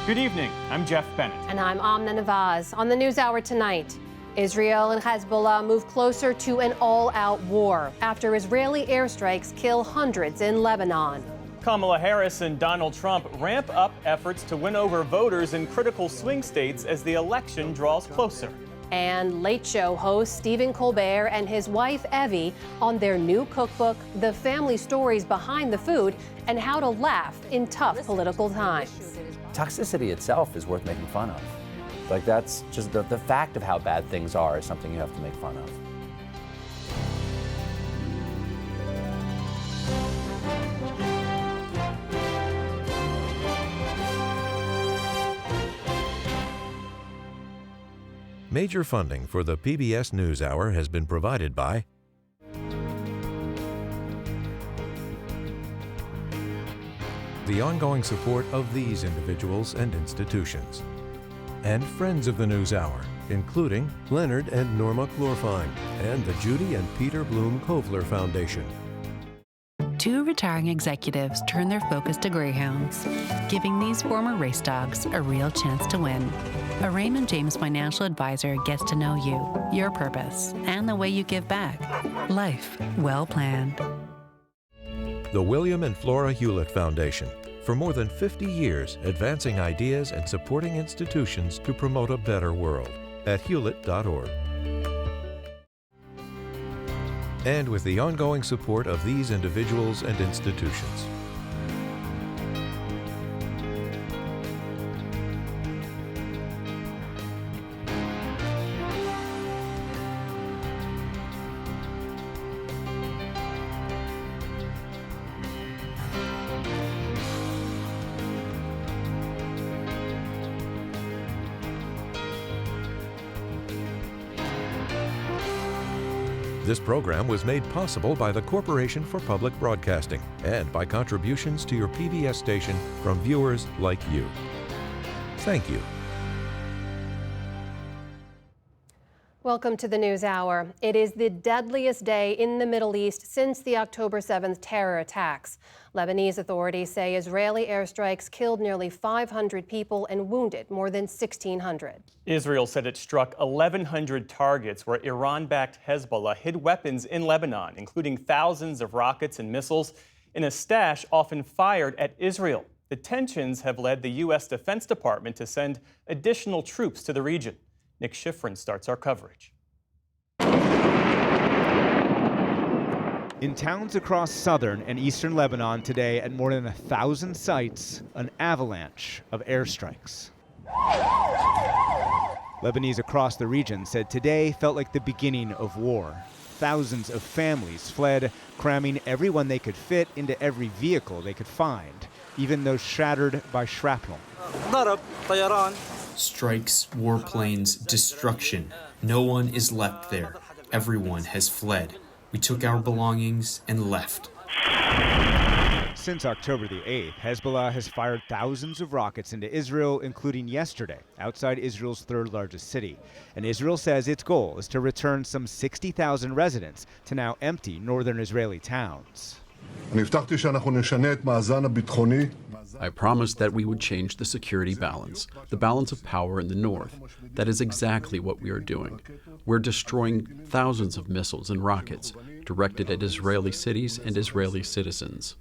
Good evening, I'm Jeff Bennett. And I'm Amna Nawaz. On the NewsHour tonight, Israel and Hezbollah move closer to an all-out war after Israeli airstrikes kill hundreds in Lebanon. Kamala Harris and Donald Trump ramp up efforts to win over voters in critical swing states as the election draws closer. And Late Show host Stephen Colbert and his wife Evie on their new cookbook, The Family Stories Behind the Food and How to Laugh in Tough Political Times. Toxicity itself is worth making fun of. Like, that's just the fact of how bad things are is something you have to make fun of. Major funding for the PBS NewsHour has been provided by the ongoing support of these individuals and institutions, and friends of the NewsHour, including Leonard and Norma Chlorfine, and the Judy and Peter Bloom Kovler Foundation. Two retiring executives turn their focus to greyhounds, giving these former race dogs a real chance to win. A Raymond James financial advisor gets to know you, your purpose, and the way you give back. Life well planned. The William and Flora Hewlett Foundation, for more than 50 years advancing ideas and supporting institutions to promote a better world, at hewlett.org. And with the ongoing support of these individuals and institutions. This program was made possible by the Corporation for Public Broadcasting and by contributions to your PBS station from viewers like you. Thank you. Welcome to the NewsHour. It is the deadliest day in the Middle East since the October 7th terror attacks. Lebanese authorities say Israeli airstrikes killed nearly 500 people and wounded more than 1,600. Israel said it struck 1,100 targets where Iran-backed Hezbollah hid weapons in Lebanon, including thousands of rockets and missiles in a stash often fired at Israel. The tensions have led the U.S. Defense Department to send additional troops to the region. Nick Schifrin starts our coverage. In towns across southern and eastern Lebanon today, at more than 1,000 sites, an avalanche of airstrikes. Lebanese across the region said today felt like the beginning of war. Thousands of families fled, cramming everyone they could fit into every vehicle they could find, even those shattered by shrapnel. Strikes, warplanes, destruction. No one is left there. Everyone has fled. We took our belongings and left. Since October the 8th, Hezbollah has fired thousands of rockets into Israel, including yesterday, outside Israel's third largest city. And Israel says its goal is to return some 60,000 residents to now empty northern Israeli towns. I promised that we would change the security balance, the balance of power in the north. That is exactly what we are doing. We're destroying thousands of missiles and rockets directed at Israeli cities and Israeli citizens.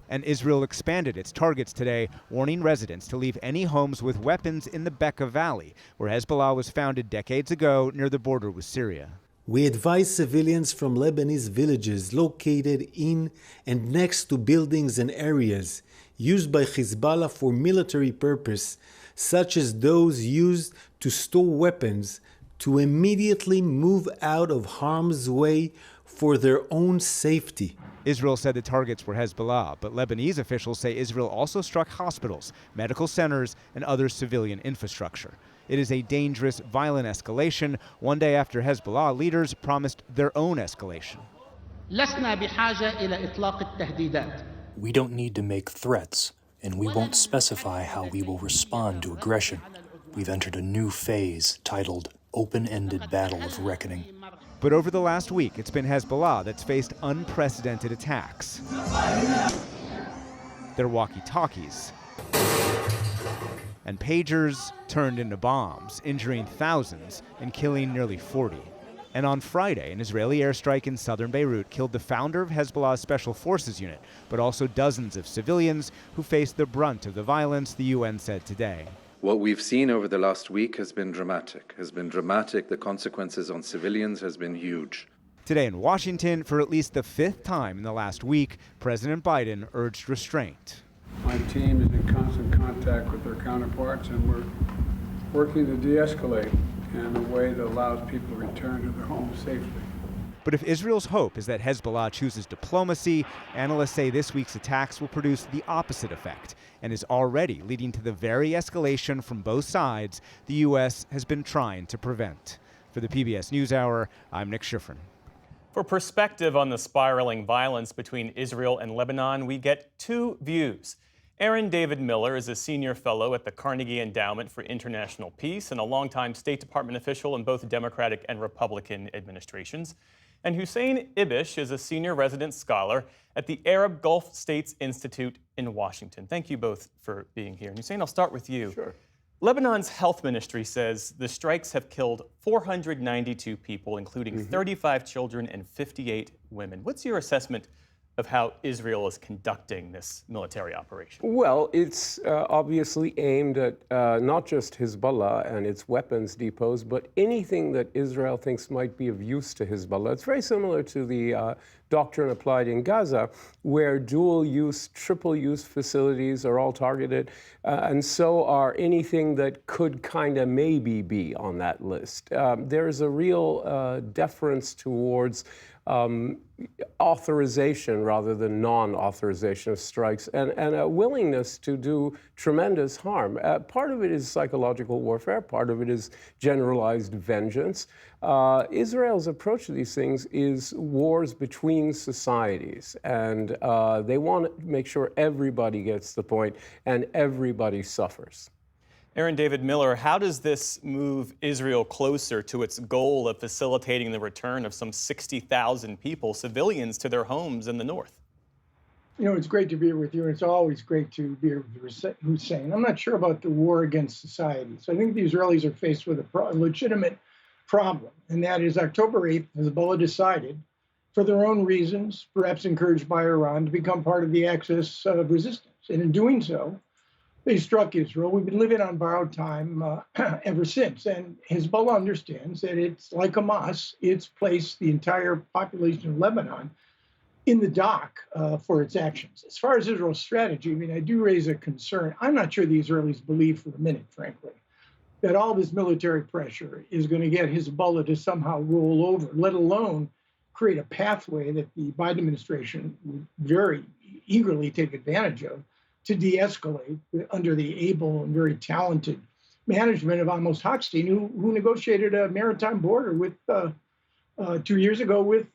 And Israel expanded its targets today, warning residents to leave any homes with weapons in the Bekaa Valley, where Hezbollah was founded decades ago near the border with Syria. We advise civilians from Lebanese villages located in and next to buildings and areas used by Hezbollah for military purpose, such as those used to store weapons, to immediately move out of harm's way for their own safety. Israel said the targets were Hezbollah, but Lebanese officials say Israel also struck hospitals, medical centers, and other civilian infrastructure. It is a dangerous, violent escalation, one day after Hezbollah leaders promised their own escalation. We don't need to make threats, and we won't specify how we will respond to aggression. We've entered a new phase titled Open-Ended Battle of Reckoning. But over the last week, it's been Hezbollah that's faced unprecedented attacks. Their walkie-talkies And pagers turned into bombs, injuring thousands and killing nearly 40. And on Friday, an Israeli airstrike in southern Beirut killed the founder of Hezbollah's Special Forces Unit, but also dozens of civilians who faced the brunt of the violence, the UN said today. What we've seen over the last week has been dramatic. The consequences on civilians has been huge. Today in Washington, for at least the 5th time in the last week, President Biden urged restraint. My team is in constant contact with their counterparts, and we're working to de-escalate in a way that allows people to return to their homes safely. But if Israel's hope is that Hezbollah chooses diplomacy, analysts say this week's attacks will produce the opposite effect and is already leading to the very escalation from both sides the U.S. has been trying to prevent. For the PBS NewsHour, I'm Nick Schifrin. For perspective on the spiraling violence between Israel and Lebanon, we get two views. Aaron David Miller is a senior fellow at the Carnegie Endowment for International Peace and a longtime State Department official in both Democratic and Republican administrations. And Hussein Ibish is a senior resident scholar at the Arab Gulf States Institute in Washington. Thank you both for being here. And Hussein, I'll start with you. Sure. Lebanon's health ministry says the strikes have killed 492 people, including 35 children and 58 women. What's your assessment of how Israel is conducting this military operation? Well, it's obviously aimed at not just Hezbollah and its weapons depots, but anything that Israel thinks might be of use to Hezbollah. It's very similar to the doctrine applied in Gaza, where dual-use, triple-use facilities are all targeted, and so are anything that could kind of maybe be on that list. There's a real deference towards authorization rather than non-authorization of strikes, and a willingness to do tremendous harm. Part of it is psychological warfare, part of it is generalized vengeance. Israel's approach to these things is wars between societies, and they want to make sure everybody gets the point and everybody suffers. Aaron David Miller, how does this move Israel closer to its goal of facilitating the return of some 60,000 people, civilians, to their homes in the north? You know, it's great to be here with you, and it's always great to be here with Hussein. I'm not sure about the war against society. So I think the Israelis are faced with a legitimate problem, and that is October 8th, Hezbollah decided, for their own reasons, perhaps encouraged by Iran, to become part of the axis of resistance. And in doing so, they struck Israel. We've been living on borrowed time ever since. And Hezbollah understands that it's like Hamas. It's placed the entire population of Lebanon in the dock for its actions. As far as Israel's strategy, I mean, I do raise a concern. I'm not sure the Israelis believe for a minute, frankly, that all this military pressure is going to get Hezbollah to somehow roll over, let alone create a pathway that the Biden administration would very eagerly take advantage of to de-escalate under the able and very talented management of Amos Hochstein, who negotiated a maritime border with 2 years ago with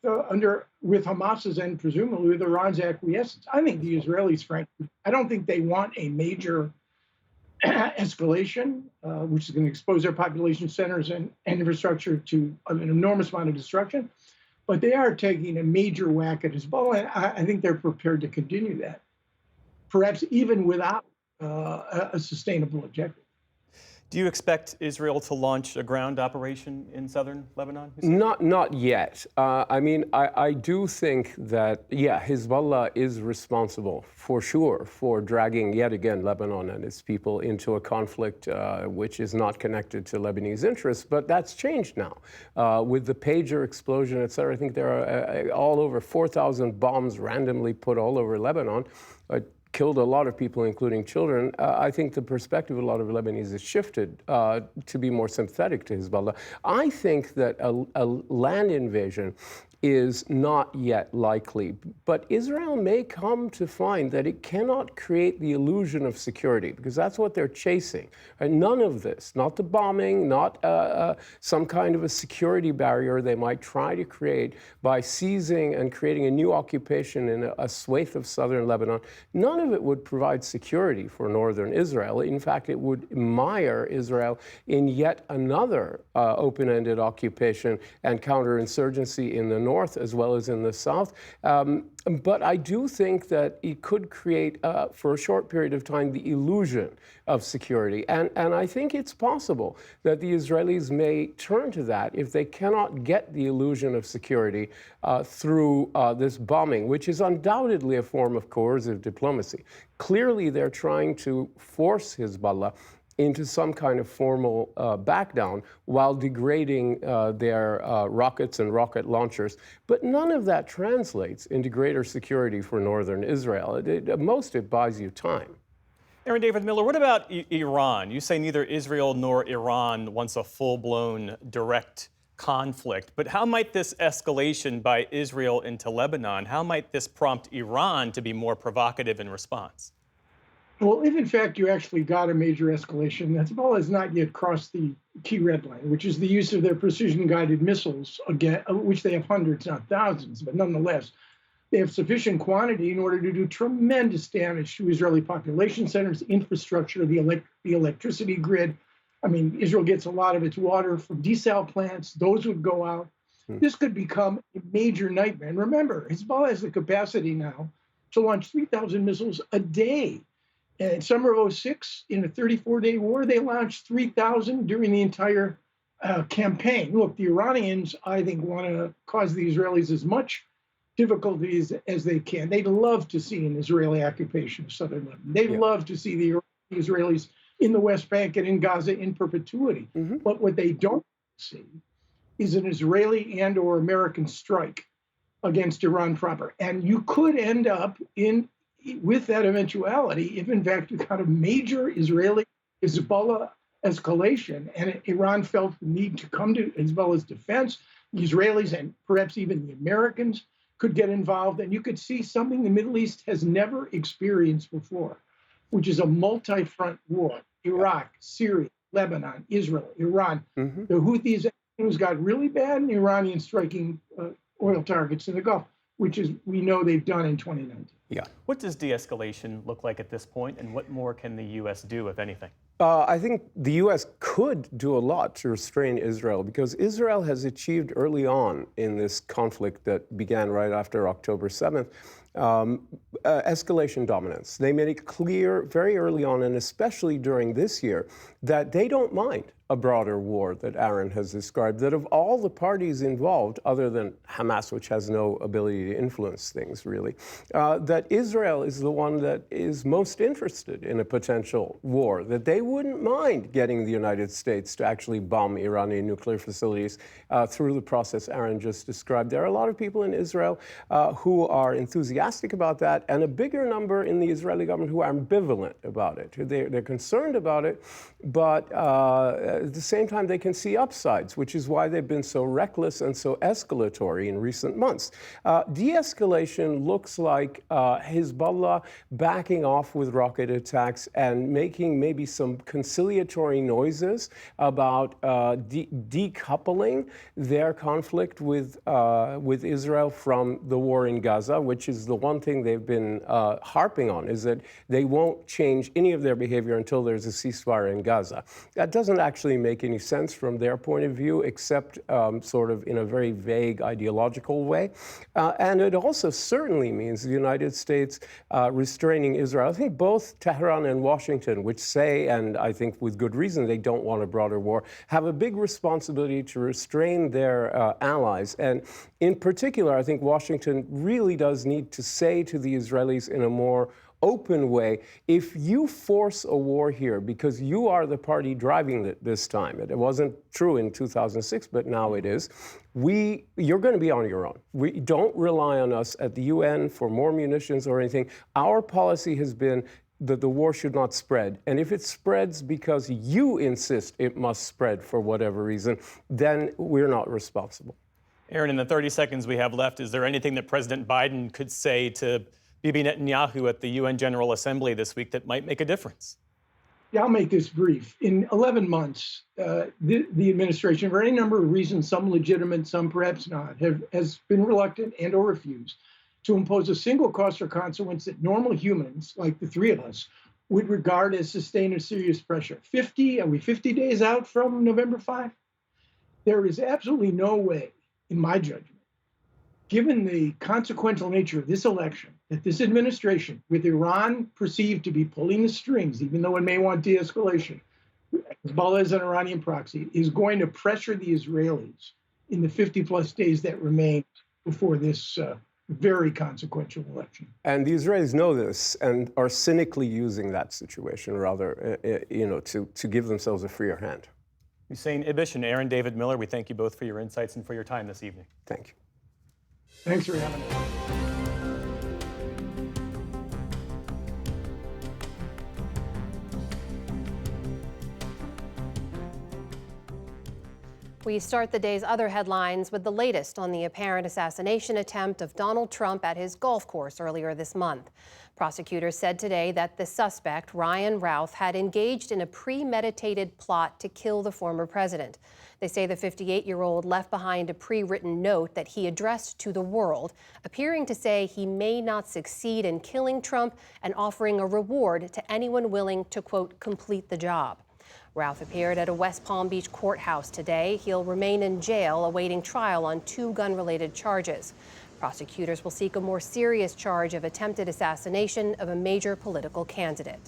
Hamas's and presumably with Iran's acquiescence. I think the Israelis, frankly, I don't think they want a major escalation, which is going to expose their population centers and infrastructure to an enormous amount of destruction. But they are taking a major whack at Hezbollah, and I think they're prepared to continue that, perhaps even without a sustainable objective. Do you expect Israel to launch a ground operation in southern Lebanon? Not yet. I mean, I do think that, yeah, Hezbollah is responsible, for sure, for dragging, yet again, Lebanon and its people into a conflict which is not connected to Lebanese interests, but that's changed now. With the pager explosion, et cetera, I think there are all over 4,000 bombs randomly put all over Lebanon. Killed a lot of people, including children. I think the perspective of a lot of Lebanese has shifted to be more sympathetic to Hezbollah. I think that a land invasion is not yet likely, but Israel may come to find that it cannot create the illusion of security, because that's what they're chasing. And none of this, not the bombing, not some kind of a security barrier they might try to create by seizing and creating a new occupation in a swathe of southern Lebanon, none of it would provide security for northern Israel. In fact, it would mire Israel in yet another open-ended occupation and counterinsurgency in the north. north as well as in the south. But I do think that it could create, for a short period of time, the illusion of security. And I think it's possible that the Israelis may turn to that if they cannot get the illusion of security through this bombing, which is undoubtedly a form of coercive diplomacy. Clearly, they're trying to force Hezbollah into some kind of formal back down while degrading their rockets and rocket launchers. But none of that translates into greater security for northern Israel. At most, it buys you time. Aaron David Miller, what about Iran? You say neither Israel nor Iran wants a full-blown direct conflict. But how might this escalation by Israel into Lebanon, how might this prompt Iran to be more provocative in response? Well, if in fact you actually got a major escalation, Hezbollah has not yet crossed the key red line, which is the use of their precision-guided missiles, again, which they have hundreds, not thousands, but nonetheless, they have sufficient quantity in order to do tremendous damage to Israeli population centers, infrastructure, the electricity grid. I mean, Israel gets a lot of its water from desal plants. Those would go out. This could become a major nightmare. And remember, Hezbollah has the capacity now to launch 3,000 missiles a day. In summer of 2006, in a 34-day war, they launched 3,000 during the entire campaign. Look, the Iranians, I think, want to cause the Israelis as much difficulties as they can. They'd love to see an Israeli occupation of southern Lebanon. They'd love to see the Israelis in the West Bank and in Gaza in perpetuity. But what they don't see is an Israeli and or American strike against Iran proper. And you could end up with that eventuality if, in fact, you got a major Israeli Hezbollah escalation and Iran felt the need to come to Hezbollah's defense. The Israelis and perhaps even the Americans could get involved, and you could see something the Middle East has never experienced before, which is a multi-front war. Iraq, Syria, Lebanon, Israel, Iran. The Houthis things got really bad, and the Iranians striking oil targets in the Gulf, which is we know they've done in 2019. Yeah. What does de-escalation look like at this point, and what more can the U.S. do, if anything? I think the U.S. could do a lot to restrain Israel because Israel has achieved early on in this conflict that began right after October 7th, escalation dominance. They made it clear very early on, and especially during this year, that they don't mind a broader war that Aaron has described, that of all the parties involved, other than Hamas, which has no ability to influence things really, that Israel is the one that is most interested in a potential war, that they wouldn't mind getting the United States to actually bomb Iranian nuclear facilities through the process Aaron just described. There are a lot of people in Israel who are enthusiastic about that, and a bigger number in the Israeli government who are ambivalent about it. They're concerned about it, but at the same time, they can see upsides, which is why they've been so reckless and so escalatory in recent months. De-escalation looks like Hezbollah backing off with rocket attacks and making maybe some conciliatory noises about decoupling their conflict with Israel from the war in Gaza, which is the one thing they've been harping on, is that they won't change any of their behavior until there's a ceasefire in Gaza. That doesn't actually make any sense from their point of view, except sort of in a very vague ideological way. And it also certainly means the United States restraining Israel. I think both Tehran and Washington, which say, and I think with good reason, they don't want a broader war, have a big responsibility to restrain their allies. And in particular, I think Washington really does need to say to the Israelis in a more open way, if you force a war here because you are the party driving it this time, it wasn't true in 2006, but now it is, you're going to be on your own. We don't rely on us at the UN for more munitions or anything. Our policy has been that the war should not spread. And if it spreads because you insist it must spread for whatever reason, then we're not responsible. Aaron, in the 30 seconds we have left, is there anything that President Biden could say to Bibi Netanyahu at the UN General Assembly this week that might make a difference? Yeah, I'll make this brief. In 11 months, the administration, for any number of reasons, some legitimate, some perhaps not, has been reluctant and or refused to impose a single cost or consequence that normal humans, like the three of us, would regard as sustained and serious pressure. Are we 50 days out from November 5? There is absolutely no way, in my judgment, given the consequential nature of this election, that this administration, with Iran perceived to be pulling the strings, even though it may want de-escalation, Hezbollah is an Iranian proxy, is going to pressure the Israelis in the 50-plus days that remain before this very consequential election. And the Israelis know this and are cynically using that situation, rather, to give themselves a freer hand. Hussein Ibish and Aaron David Miller, we thank you both for your insights and for your time this evening. Thank you. Thanks for having me. We start the day's other headlines with the latest on the apparent assassination attempt of Donald Trump at his golf course earlier this month. Prosecutors said today that the suspect, Ryan Routh, had engaged in a premeditated plot to kill the former president. They say the 58-year-old left behind a pre-written note that he addressed to the world, appearing to say he may not succeed in killing Trump and offering a reward to anyone willing to, quote, complete the job. Routh appeared at a West Palm Beach courthouse today. He'll remain in jail awaiting trial on 2 gun-related charges. Prosecutors will seek a more serious charge of attempted assassination of a major political candidate.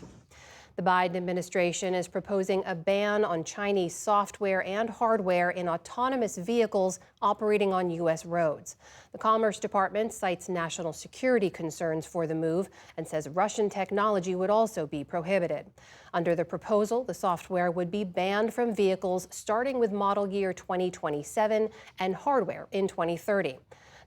The Biden administration is proposing a ban on Chinese software and hardware in autonomous vehicles operating on U.S. roads. The Commerce Department cites national security concerns for the move and says Russian technology would also be prohibited. Under the proposal, the software would be banned from vehicles starting with model year 2027 and hardware in 2030.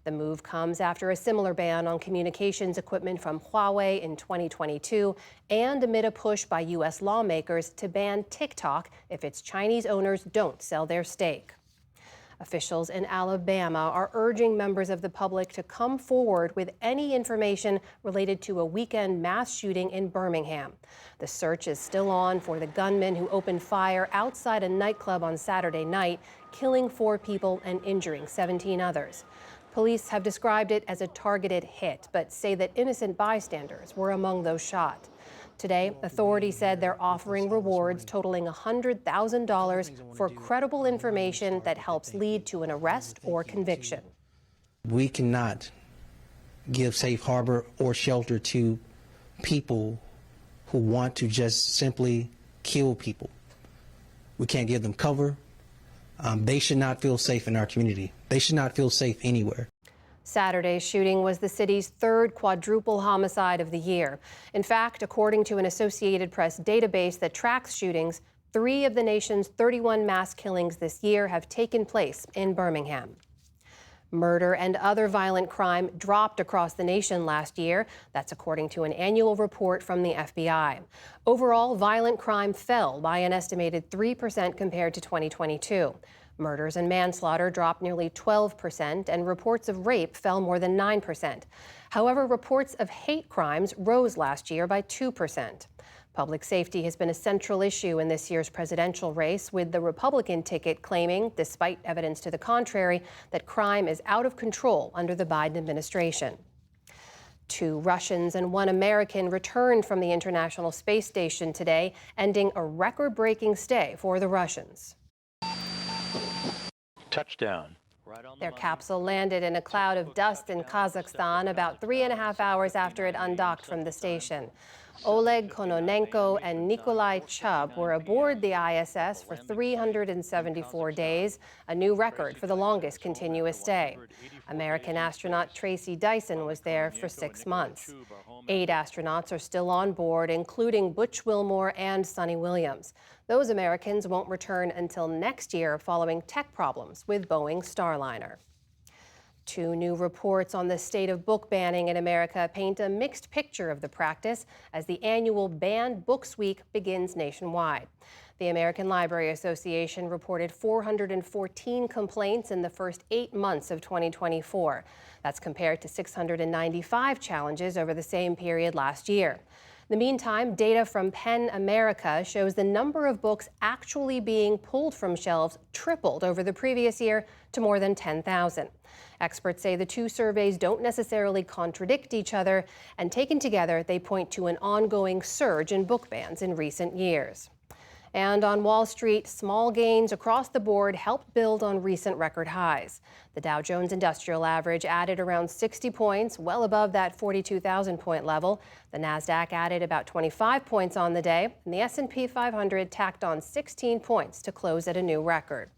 The move comes after a similar ban on communications equipment from Huawei in 2022 and amid a push by U.S. lawmakers to ban TikTok if its Chinese owners don't sell their stake. Officials in Alabama are urging members of the public to come forward with any information related to a weekend mass shooting in Birmingham. The search is still on for the gunman who opened fire outside a nightclub on Saturday night, killing 4 people and injuring 17 others. Police have described it as a targeted hit, but say that innocent bystanders were among those shot. Today, authorities said they're offering rewards totaling $100,000 for credible information that helps lead to an arrest or conviction. We cannot give safe harbor or shelter to people who want to just simply kill people. We can't give them cover. They should not feel safe in our community. They should not feel safe anywhere. Saturday's shooting was the city's 3rd quadruple homicide of the year. In fact, according to an Associated Press database that tracks shootings, 3 of the nation's 31 mass killings this year have taken place in Birmingham. Murder and other violent crime dropped across the nation last year. That's according to an annual report from the FBI. Overall, violent crime fell by an estimated 3% compared to 2022. Murders and manslaughter dropped nearly 12%, and reports of rape fell more than 9%. However, reports of hate crimes rose last year by 2%. Public safety has been a central issue in this year's presidential race, with the Republican ticket claiming, despite evidence to the contrary, that crime is out of control under the Biden administration. 2 Russians and 1 American returned from the International Space Station today, ending a record-breaking stay for the Russians. Touchdown. Their capsule landed in a cloud of dust in Kazakhstan about 3.5 hours after it undocked from the station. Oleg Kononenko and Nikolai Chubb were aboard the ISS for 374 days, a new record for the longest continuous stay. American astronaut Tracy Dyson was there for 6 months. 8 astronauts are still on board, including Butch Wilmore and Sonny Williams. Those Americans won't return until next year following tech problems with Boeing's Starliner. 2 new reports on the state of book banning in America paint a mixed picture of the practice as the annual Banned Books Week begins nationwide. The American Library Association reported 414 complaints in the first 8 months of 2024. That's compared to 695 challenges over the same period last year. In the meantime, data from PEN America shows the number of books actually being pulled from shelves tripled over the previous year to more than 10,000. Experts say the 2 surveys don't necessarily contradict each other, and taken together, they point to an ongoing surge in book bans in recent years. And on Wall Street, small gains across the board helped build on recent record highs. The Dow Jones Industrial Average added around 60 points, well above that 42,000 point level. The Nasdaq added about 25 points on the day, and the S&P 500 tacked on 16 points to close at a new record.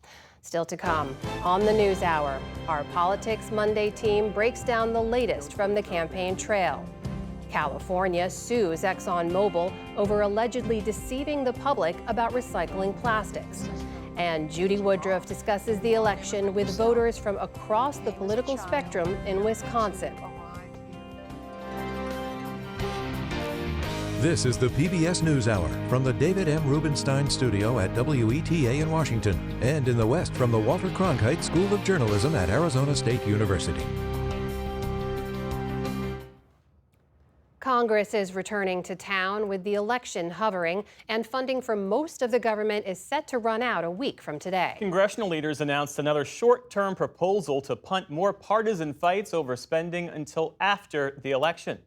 Still to come on the News Hour, our Politics Monday team breaks down the latest from the campaign trail. California sues ExxonMobil over allegedly deceiving the public about recycling plastics. And Judy Woodruff discusses the election with voters from across the political spectrum in Wisconsin. This is the PBS NewsHour from the David M. Rubenstein Studio at WETA in Washington, and in the West from the Walter Cronkite School of Journalism at Arizona State University. Congress is returning to town with the election hovering, and funding for most of the government is set to run out a week from today. Congressional leaders announced another short-term proposal to punt more partisan fights over spending until after the election.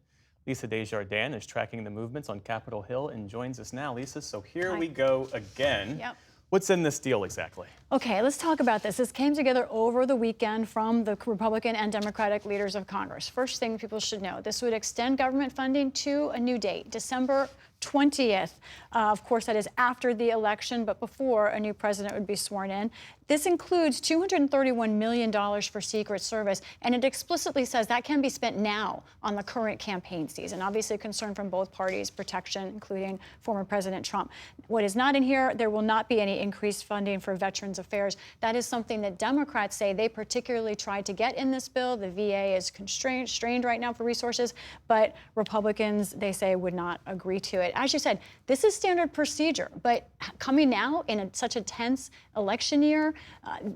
Lisa Desjardins is tracking the movements on Capitol Hill and joins us now. Lisa, so here we go again. Yep. What's in this deal exactly? Okay, let's talk about this. This came together over the weekend from the Republican and Democratic leaders of Congress. First thing people should know, this would extend government funding to a new date, December 20th. Of course, that is after the election, but before a new president would be sworn in. This includes $231 million for Secret Service, and it explicitly says that can be spent now on the current campaign season. Obviously, concern from both parties, protection, including former President Trump. What is not in here, there will not be any increased funding for Veterans Affairs. That is something that Democrats say they particularly tried to get in this bill. The VA is strained right now for resources, but Republicans, they say, would not agree to it. As you said, this is standard procedure, but coming now in such a tense election year,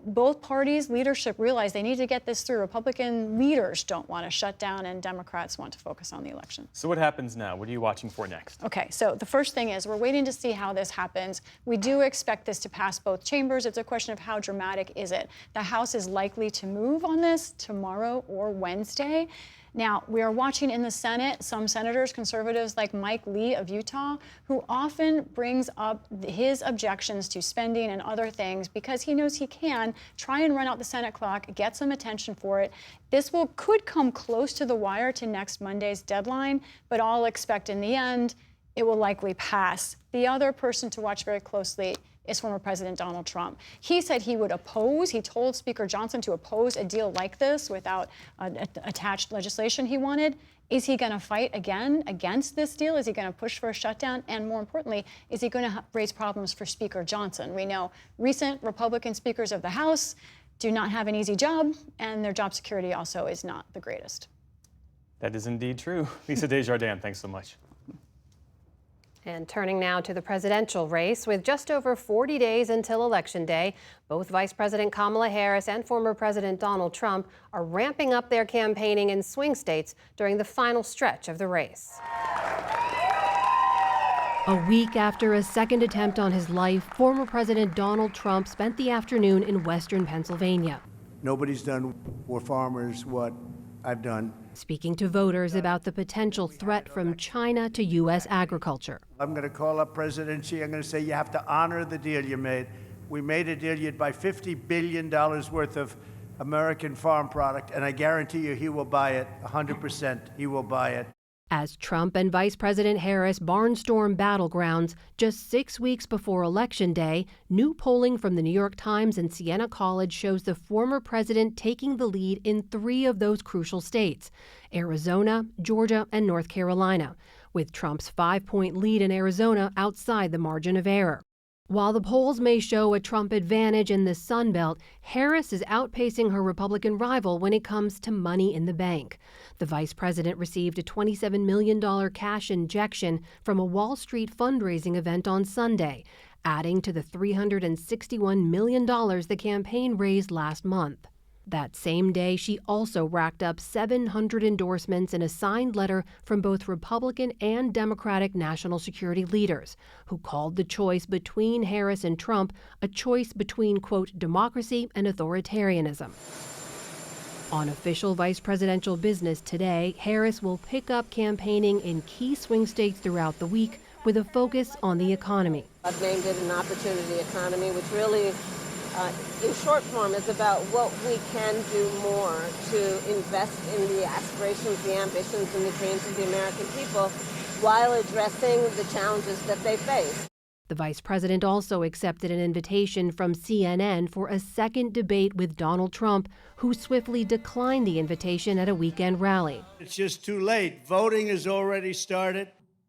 both parties' leadership realize they need to get this through. Republican leaders don't want to shut down, and Democrats want to focus on the election. So what happens now? What are you watching for next? Okay, so the first thing is we're waiting to see how this happens. We do expect this to pass both chambers. It's a question of how dramatic is it. The House is likely to move on this tomorrow or Wednesday. Now, we are watching in the Senate some senators, conservatives like Mike Lee of Utah, who often brings up his objections to spending and other things because he knows he can try and run out the Senate clock, get some attention for it. This could come close to the wire to next Monday's deadline, but I'll expect in the end it will likely pass. The other person to watch very closely is former President Donald Trump. He said he would oppose, he told Speaker Johnson to oppose a deal like this without attached legislation he wanted. Is he going to fight again against this deal? Is he going to push for a shutdown? And more importantly, is he going to raise problems for Speaker Johnson? We know recent Republican speakers of the House do not have an easy job, and their job security also is not the greatest. That is indeed true. Lisa Desjardins, thanks so much. And turning now to the presidential race, with just over 40 days until Election Day, both Vice President Kamala Harris and former President Donald Trump are ramping up their campaigning in swing states during the final stretch of the race. A week after a second attempt on his life, former President Donald Trump spent the afternoon in western Pennsylvania. Nobody's done for farmers what I've done. Speaking to voters about the potential threat from China to U.S. agriculture. I'm going to call up President Xi. I'm going to say you have to honor the deal you made. We made a deal. You'd buy $50 billion worth of American farm product, and I guarantee you he will buy it 100%. He will buy it. As Trump and Vice President Harris barnstorm battlegrounds just 6 weeks before Election Day, new polling from the New York Times and Siena College shows the former president taking the lead in 3 of those crucial states: Arizona, Georgia, and North Carolina, with Trump's 5-point lead in Arizona outside the margin of error. While the polls may show a Trump advantage in the Sun Belt, Harris is outpacing her Republican rival when it comes to money in the bank. The vice president received a $27 million cash injection from a Wall Street fundraising event on Sunday, adding to the $361 million the campaign raised last month. That same day, she also racked up 700 endorsements in a signed letter from both Republican and Democratic national security leaders, who called the choice between Harris and Trump a choice between, quote, democracy and authoritarianism. On official vice presidential business today, Harris will pick up campaigning in key swing states throughout the week with a focus on the economy. I've named it an opportunity economy, which really, in short form, is about what we can do more to invest in the aspirations, the ambitions, and the dreams of the American people while addressing the challenges that they face. The vice president also accepted an invitation from CNN for a second debate with Donald Trump, who swiftly declined the invitation at a weekend rally. It's just too late. Voting has already started.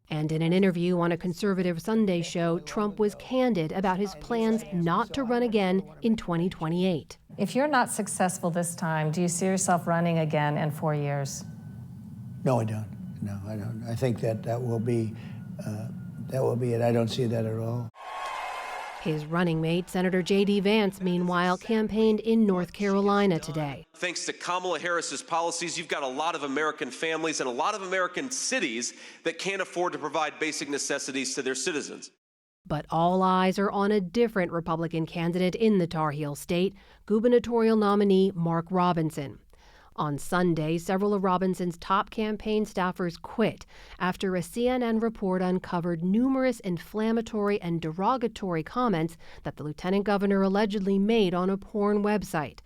And in an interview on a conservative Sunday show, Trump was candid about his plans not to run again in 2028. If you're not successful this time, do you see yourself running again in 4 years? No, I don't. No, I don't. I think that will be it. I don't see that at all. His running mate, Senator J.D. Vance, meanwhile, campaigned in North Carolina today. Thanks to Kamala Harris's policies, you've got a lot of American families and a lot of American cities that can't afford to provide basic necessities to their citizens. But all eyes are on a different Republican candidate in the Tar Heel state, gubernatorial nominee Mark Robinson. On Sunday, several of Robinson's top campaign staffers quit after a CNN report uncovered numerous inflammatory and derogatory comments that the lieutenant governor allegedly made on a porn website.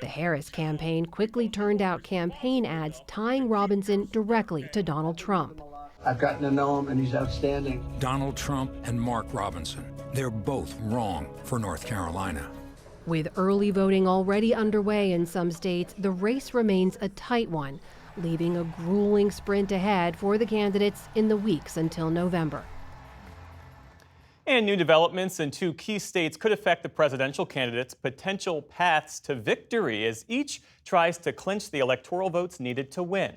The Harris campaign quickly turned out campaign ads tying Robinson directly to Donald Trump. I've gotten to know him, and he's outstanding. Donald Trump and Mark Robinson. They're both wrong for North Carolina. With early voting already underway in some states, the race remains a tight one, leaving a grueling sprint ahead for the candidates in the weeks until November. And new developments in two key states could affect the presidential candidates' potential paths to victory as each tries to clinch the electoral votes needed to win.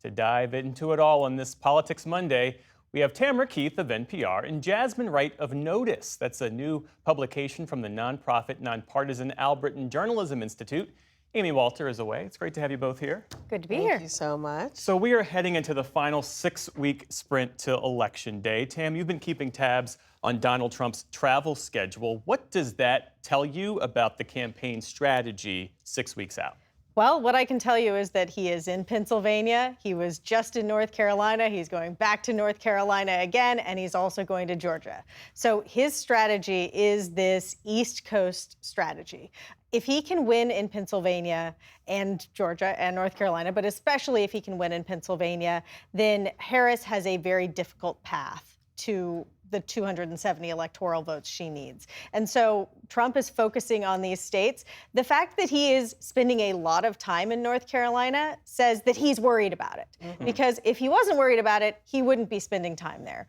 To dive into it all on this Politics Monday, we have Tamara Keith of NPR and Jasmine Wright of Notice. That's a new publication from the nonprofit, nonpartisan Albritton Journalism Institute. Amy Walter is away. It's great to have you both here. Good to be here. Thank you so much. So we are heading into the final 6-week sprint to Election Day. Tam, you've been keeping tabs on Donald Trump's travel schedule. What does that tell you about the campaign strategy 6 weeks out? Well, what I can tell you is that he is in Pennsylvania. He was just in North Carolina. He's going back to North Carolina again, and he's also going to Georgia. So his strategy is this East Coast strategy. If he can win in Pennsylvania and Georgia and North Carolina, but especially if he can win in Pennsylvania, then Harris has a very difficult path to the 270 electoral votes she needs. And so Trump is focusing on these states. The fact that he is spending a lot of time in North Carolina says that he's worried about it. Mm-hmm. Because if he wasn't worried about it, he wouldn't be spending time there.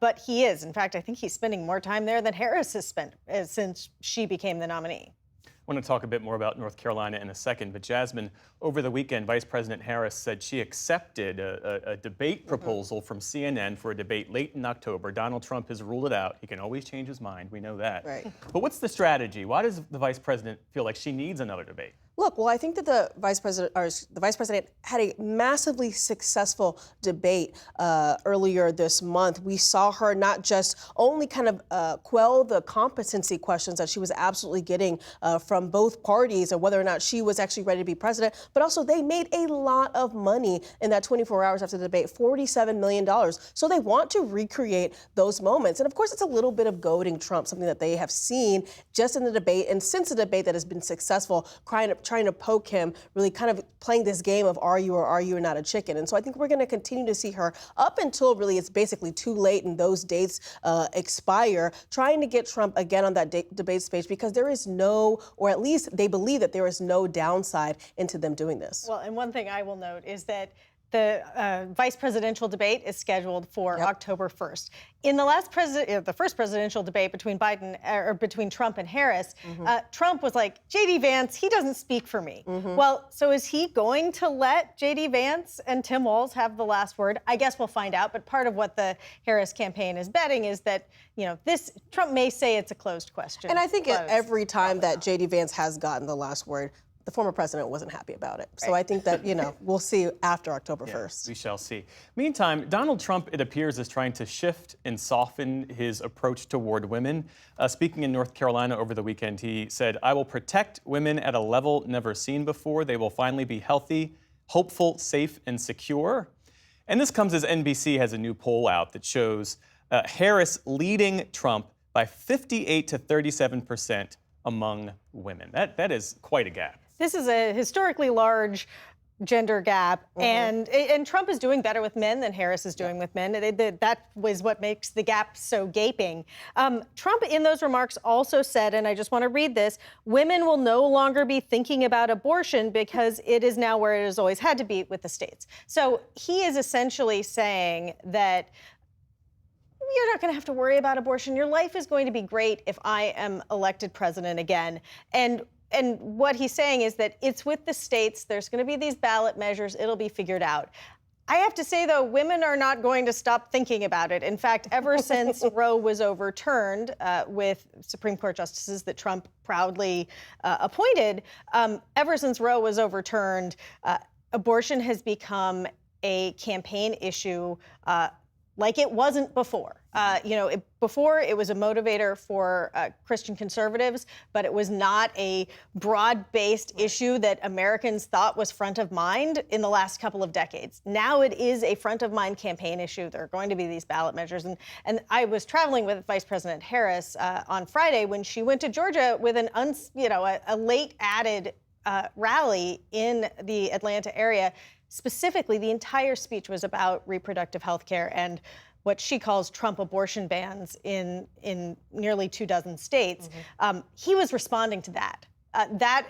But he is. In fact, I think he's spending more time there than Harris has spent since she became the nominee. I want to talk a bit more about North Carolina in a second, but Jasmine, over the weekend, Vice President Harris said she accepted a debate proposal from CNN for a debate late in October. Donald Trump has ruled it out. He can always change his mind. We know that. Right. But what's the strategy? Why does the Vice President feel like she needs another debate? Look, well, I think that the vice president had a massively successful debate earlier this month. We saw her not just only kind of quell the competency questions that she was absolutely getting from both parties, or whether or not she was actually ready to be president, but also they made a lot of money in that 24 hours after the debate, $47 million. So they want to recreate those moments. And of course, it's a little bit of goading Trump, something that they have seen just in the debate and since the debate that has been successful, trying to poke him, really kind of playing this game of are you or are you not a chicken. And so I think we're going to continue to see her up until really it's basically too late and those dates expire, trying to get Trump again on that debate stage because there is no, or at least they believe that there is no downside into them doing this. Well, and one thing I will note is that the vice presidential debate is scheduled for October 1st. In the first presidential debate between between Trump and Harris, Trump was like, J.D. Vance, he doesn't speak for me. Well, so is he going to let J.D. Vance and Tim Walz have the last word? I guess we'll find out. But part of what the Harris campaign is betting is that, Trump may say it's a closed question. And I think every time that J.D. Vance has gotten the last word, the former president wasn't happy about it. So I think that, we'll see after October 1st. We shall see. Meantime, Donald Trump, it appears, is trying to shift and soften his approach toward women. Speaking in North Carolina over the weekend, he said, I will protect women at a level never seen before. They will finally be healthy, hopeful, safe, and secure. And this comes as NBC has a new poll out that shows Harris leading Trump by 58 to 37% among women. That is quite a gap. This is a historically large gender gap, and Trump is doing better with men than Harris is doing with men. That was what makes the gap so gaping. Trump, in those remarks, also said, and I just want to read this, women will no longer be thinking about abortion because it is now where it has always had to be with the states. So he is essentially saying that you're not going to have to worry about abortion. Your life is going to be great if I am elected president again. And what he's saying is that it's with the states. There's going to be these ballot measures. It'll be figured out. I have to say, though, women are not going to stop thinking about it. In fact, ever since Roe was overturned with Supreme Court justices that Trump proudly appointed, ever since Roe was overturned, abortion has become a campaign issue like it wasn't before. Before it was a motivator for Christian conservatives, but it was not a broad-based issue that Americans thought was front of mind in the last couple of decades. Now it is a front-of-mind campaign issue. There are going to be these ballot measures. And I was traveling with Vice President Harris on Friday when she went to Georgia with a late-added rally in the Atlanta area. Specifically, the entire speech was about reproductive health care and what she calls Trump abortion bans in nearly 24 states. He was responding to that.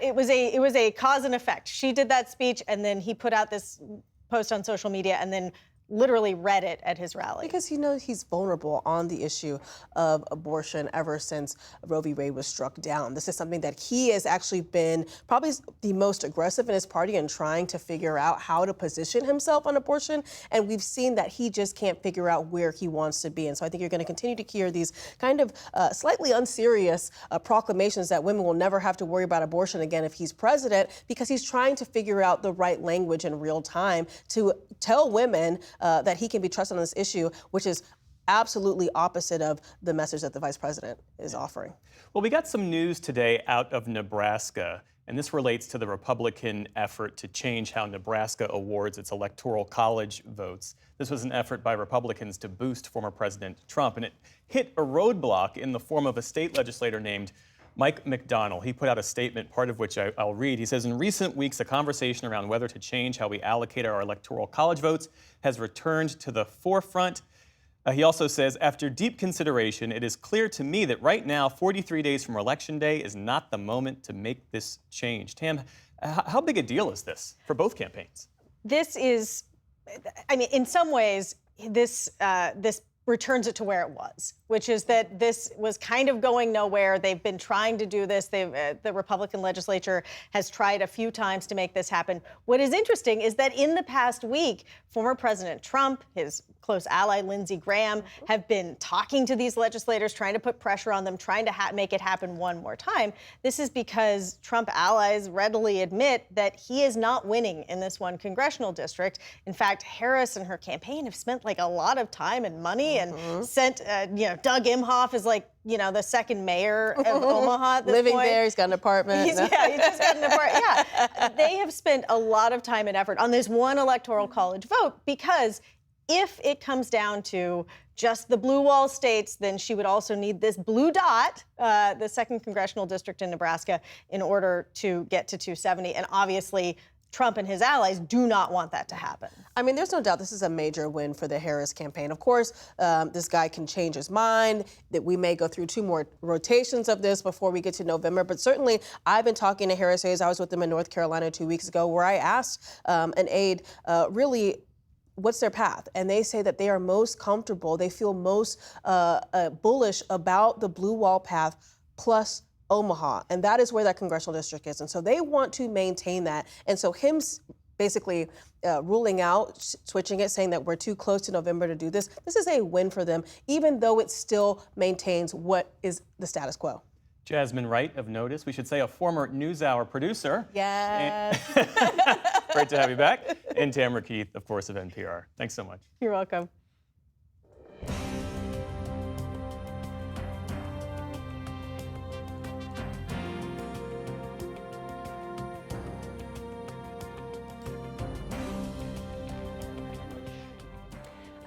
It was a cause and effect. She did that speech, and then he put out this post on social media, and then literally read it at his rally. Because he's vulnerable on the issue of abortion ever since Roe v. Wade was struck down. This is something that he has actually been probably the most aggressive in his party in trying to figure out how to position himself on abortion. And we've seen that he just can't figure out where he wants to be. And so I think you're going to continue to hear these kind of slightly unserious proclamations that women will never have to worry about abortion again if he's president, because he's trying to figure out the right language in real time to tell women that he can be trusted on this issue, which is absolutely opposite of the message that the vice president is offering. Well, we got some news today out of Nebraska, and this relates to the Republican effort to change how Nebraska awards its electoral college votes. This was an effort by Republicans to boost former President Trump, and it hit a roadblock in the form of a state legislator named Mike McDonnell. He put out a statement, part of which I'll read. He says, in recent weeks, a conversation around whether to change how we allocate our electoral college votes has returned to the forefront. He also says, after deep consideration, it is clear to me that right now, 43 days from Election Day, is not the moment to make this change. Tam, how big a deal is this for both campaigns? This is, in some ways, this returns it to where it was, which is that this was kind of going nowhere. They've been trying to do this. The Republican legislature has tried a few times to make this happen. What is interesting is that in the past week, former President Trump, his close ally Lindsey Graham, have been talking to these legislators, trying to put pressure on them, trying to make it happen one more time. This is because Trump allies readily admit that he is not winning in this one congressional district. In fact, Harris and her campaign have spent a lot of time and money and sent, Doug Imhoff is the second mayor of Omaha at this Living point. there, he's got an apartment. He just got an apartment. Yeah, they have spent a lot of time and effort on this one electoral college vote, because if it comes down to just the blue wall states, then she would also need this blue dot, the second congressional district in Nebraska, in order to get to 270. And obviously, Trump and his allies do not want that to happen. There's no doubt this is a major win for the Harris campaign. Of course, this guy can change his mind, that we may go through 2 more rotations of this before we get to November. But certainly, I've been talking to Harris aides. I was with them in North Carolina 2 weeks ago, where I asked an aide really what's their path. And they say that they are most comfortable, they feel most bullish about the blue wall path plus Omaha, and that is where that congressional district is. And so they want to maintain that. And so him basically ruling out, switching it, saying that we're too close to November to do this, this is a win for them, even though it still maintains what is the status quo. Jasmine Wright of Notice, we should say a former NewsHour producer. Yes. Great to have you back. And Tamara Keith, of course, of NPR. Thanks so much. You're welcome.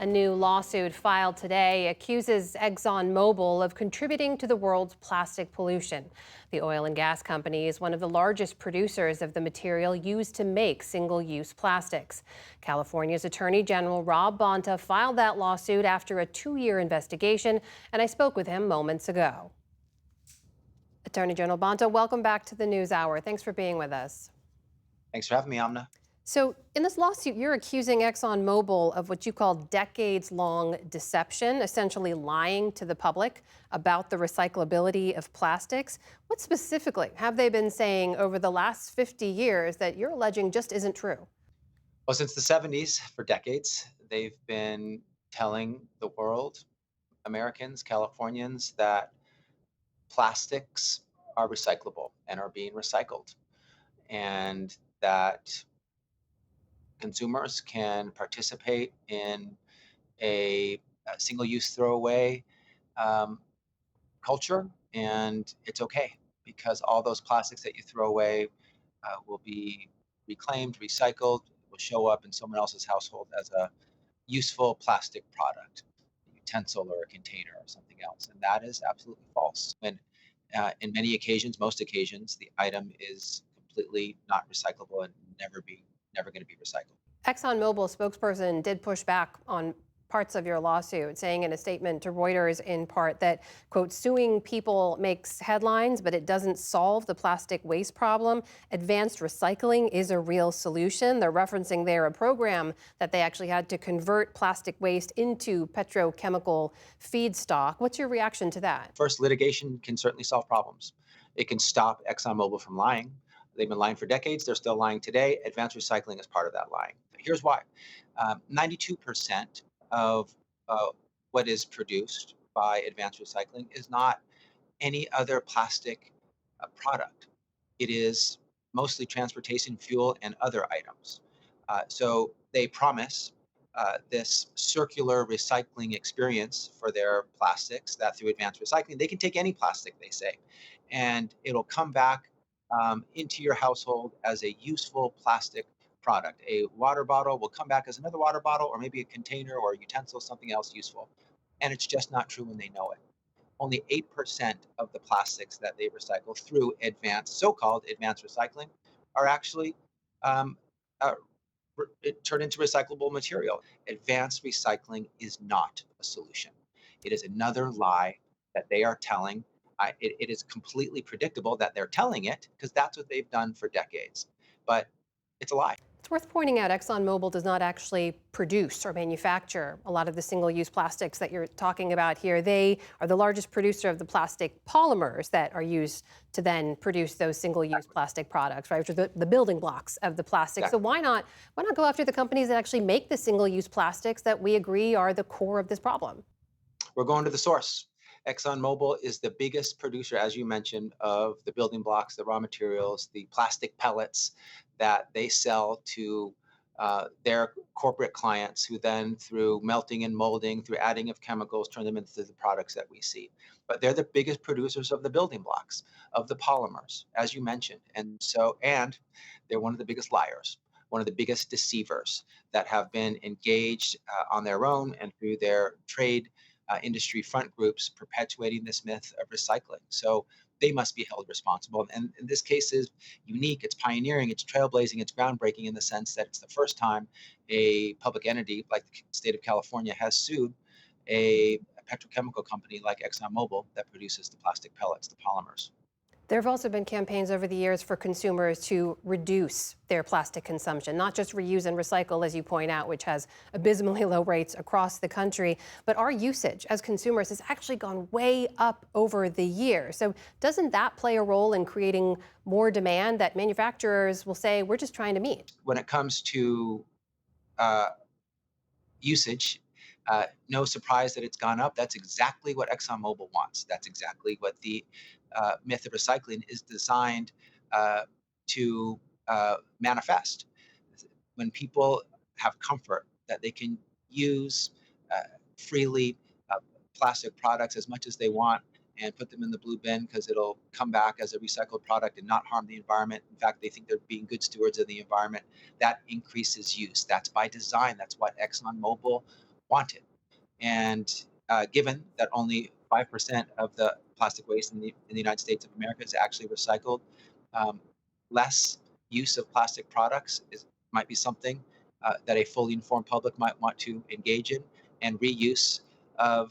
A new lawsuit filed today accuses ExxonMobil of contributing to the world's plastic pollution. The oil and gas company is one of the largest producers of the material used to make single-use plastics. California's Attorney General Rob Bonta filed that lawsuit after a 2-year investigation, and I spoke with him moments ago. Attorney General Bonta, welcome back to the NewsHour. Thanks for being with us. Thanks for having me, Amna. So in this lawsuit, you're accusing ExxonMobil of what you call decades-long deception, essentially lying to the public about the recyclability of plastics. What specifically have they been saying over the last 50 years that you're alleging just isn't true? Well, since the 70s, for decades, they've been telling the world, Americans, Californians, that plastics are recyclable and are being recycled, and that consumers can participate in a single-use throwaway culture, and it's okay because all those plastics that you throw away will be reclaimed, recycled, will show up in someone else's household as a useful plastic product, a utensil or a container or something else. And that is absolutely false. When in many occasions, most occasions, the item is completely not recyclable and never going to be recycled. ExxonMobil spokesperson did push back on parts of your lawsuit, saying in a statement to Reuters in part that, quote, suing people makes headlines, but it doesn't solve the plastic waste problem. Advanced recycling is a real solution. They're referencing there a program that they actually had to convert plastic waste into petrochemical feedstock. What's your reaction to that? First, litigation can certainly solve problems. It can stop ExxonMobil from lying. They've been lying for decades. They're still lying today. Advanced recycling is part of that lying. Here's why. 92% of what is produced by advanced recycling is not any other plastic product. It is mostly transportation fuel and other items. So they promise this circular recycling experience for their plastics, that through advanced recycling, they can take any plastic, they say, and it'll come back into your household as a useful plastic product. A water bottle will come back as another water bottle, or maybe a container or a utensil, something else useful. And it's just not true when they know it. Only 8% of the plastics that they recycle through so-called advanced recycling are actually turned into recyclable material. Advanced recycling is not a solution. It is another lie that they are telling. It is completely predictable that they're telling it because that's what they've done for decades. But it's a lie. It's worth pointing out ExxonMobil does not actually produce or manufacture a lot of the single-use plastics that you're talking about here. They are the largest producer of the plastic polymers that are used to then produce those single-use plastic products, right? Which are the building blocks of the plastic. Exactly. So why not go after the companies that actually make the single-use plastics that we agree are the core of this problem? We're going to the source. ExxonMobil is the biggest producer, as you mentioned, of the building blocks, the raw materials, the plastic pellets that they sell to their corporate clients, who then, through melting and molding, through adding of chemicals, turn them into the products that we see. But they're the biggest producers of the building blocks, of the polymers, as you mentioned. And they're one of the biggest liars, one of the biggest deceivers that have been engaged on their own and through their trade industry front groups perpetuating this myth of recycling. So they must be held responsible. And this case is unique, it's pioneering, it's trailblazing, it's groundbreaking in the sense that it's the first time a public entity like the state of California has sued a petrochemical company like ExxonMobil that produces the plastic pellets, the polymers. There have also been campaigns over the years for consumers to reduce their plastic consumption, not just reuse and recycle, as you point out, which has abysmally low rates across the country, but our usage as consumers has actually gone way up over the years. So doesn't that play a role in creating more demand that manufacturers will say, we're just trying to meet? When it comes to usage, no surprise that it's gone up. That's exactly what ExxonMobil wants. That's exactly what the myth of recycling is designed to manifest. When people have comfort that they can use freely plastic products as much as they want and put them in the blue bin because it'll come back as a recycled product and not harm the environment. In fact, they think they're being good stewards of the environment. That increases use. That's by design. That's what ExxonMobil want it. And given that only 5% of the plastic waste in the United States of America is actually recycled, less use of plastic products might be something that a fully informed public might want to engage in, and reuse of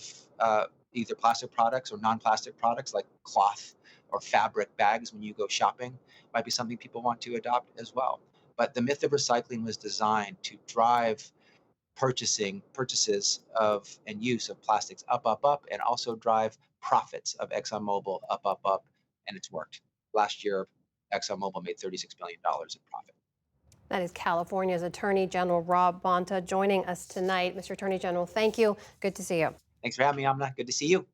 either plastic products or non-plastic products like cloth or fabric bags when you go shopping might be something people want to adopt as well. But the myth of recycling was designed to drive purchases of and use of plastics up, and also drive profits of ExxonMobil up, and it's worked. Last year, ExxonMobil made $36 billion in profit. That is California's Attorney General Rob Bonta joining us tonight. Mr. Attorney General, thank you. Good to see you. Thanks for having me, Amna. Good to see you.